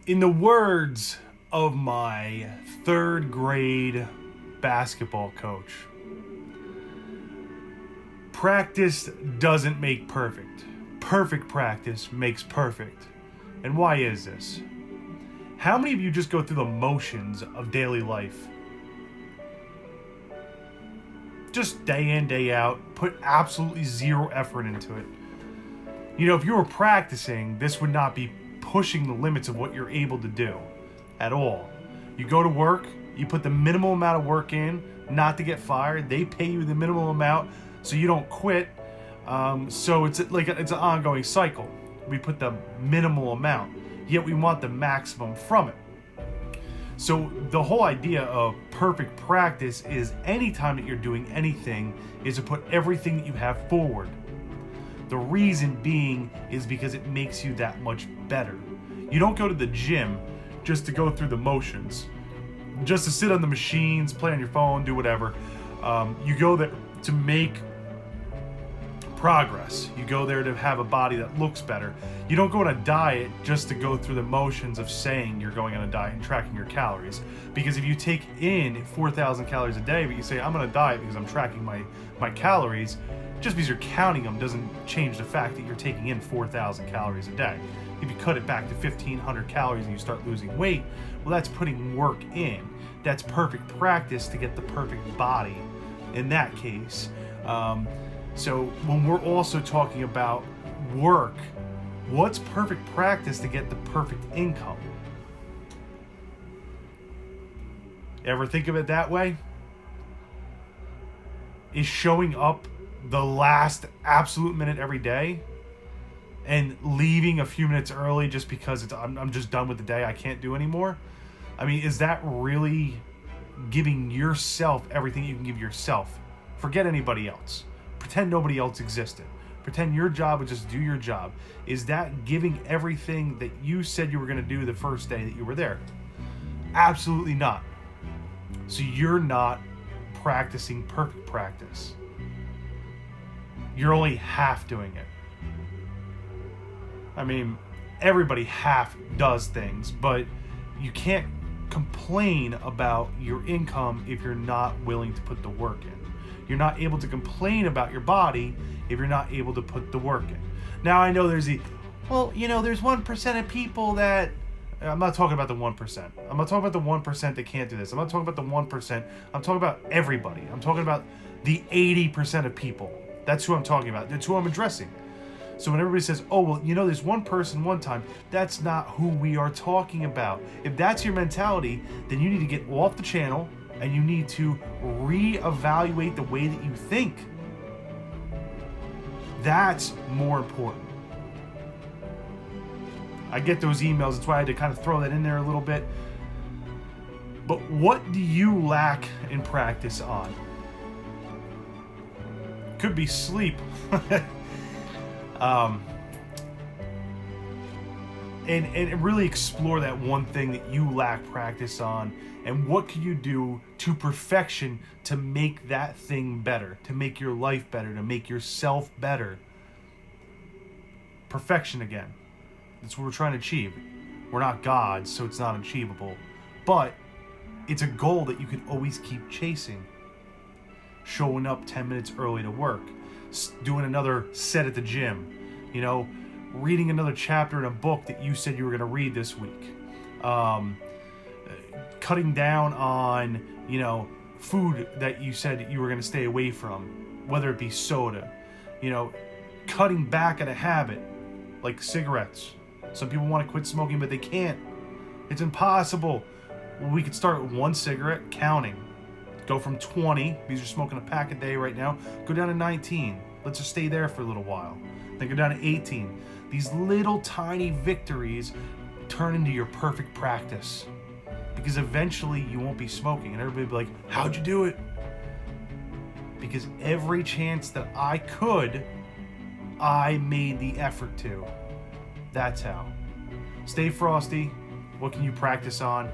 In the words of my third grade basketball coach, practice doesn't make perfect. Perfect practice makes perfect. And why is this? How many of you just go through the motions of daily life? Just day in, day out, put absolutely zero effort into it. You know, if you were practicing, this would not be pushing the limits of what you're able to do at all. You go to work, you put the minimal amount of work in, not to get fired. They pay you the minimal amount so you don't quit. So it's an ongoing cycle. We put the minimal amount, yet we want the maximum from it. So the whole idea of perfect practice is anytime that you're doing anything is to put everything that you have forward. The reason being is because it makes you that much better. You don't go to the gym just to go through the motions, just to sit on the machines, play on your phone, do whatever. You go there to make progress. You go there to have a body that looks better. You don't go on a diet just to go through the motions of saying you're going on a diet and tracking your calories. Because if you take in 4,000 calories a day, but you say, I'm on a diet because I'm tracking my calories, just because you're counting them doesn't change the fact that you're taking in 4,000 calories a day. If you cut it back to 1,500 calories and you start losing weight, well, that's putting work in. That's perfect practice to get the perfect body in that case. So when we're also talking about work, what's perfect practice to get the perfect income? Ever think of it that way? Is showing up the last absolute minute every day and leaving a few minutes early just because I'm just done with the day, I can't do anymore? I mean, is that really giving yourself everything you can give yourself? Forget anybody else. Pretend nobody else existed. Pretend your job was just do your job. Is that giving everything that you said you were going to do the first day that you were there? Absolutely not. So you're not practicing perfect practice. You're only half doing it. I mean, everybody half does things, but you can't complain about your income if you're not willing to put the work in. You're not able to complain about your body if you're not able to put the work in. Now, I know there's there's 1% of people that... I'm not talking about the 1%. I'm not talking about the 1% that can't do this. I'm not talking about the 1%. I'm talking about everybody. I'm talking about the 80% of people. That's who I'm talking about. That's who I'm addressing. So when everybody says, oh, well, there's one person one time, that's not who we are talking about. If that's your mentality, then you need to get off the channel and you need to reevaluate the way that you think. That's more important. I get those emails. That's why I had to kind of throw that in there a little bit. But what do you lack in practice on? Could be sleep. And really explore that one thing that you lack practice on, and what can you do to perfection to make that thing better, to make your life better, to make yourself better. Perfection again. That's what we're trying to achieve. We're not gods, so it's not achievable. But it's a goal that you can always keep chasing. Showing up 10 minutes early to work. Doing another set at the gym. Reading another chapter in a book that you said you were going to read this week. Cutting down on, food that you said you were going to stay away from. Whether it be soda. Cutting back at a habit. Like cigarettes. Some people want to quit smoking, but they can't. It's impossible. Well, we could start with one cigarette, counting. Go from 20, because you're smoking a pack a day right now, go down to 19. Let's just stay there for a little while. Then go down to 18. These little tiny victories turn into your perfect practice. Because eventually you won't be smoking. And everybody will be like, how'd you do it? Because every chance that I could, I made the effort to. That's how. Stay frosty. What can you practice on?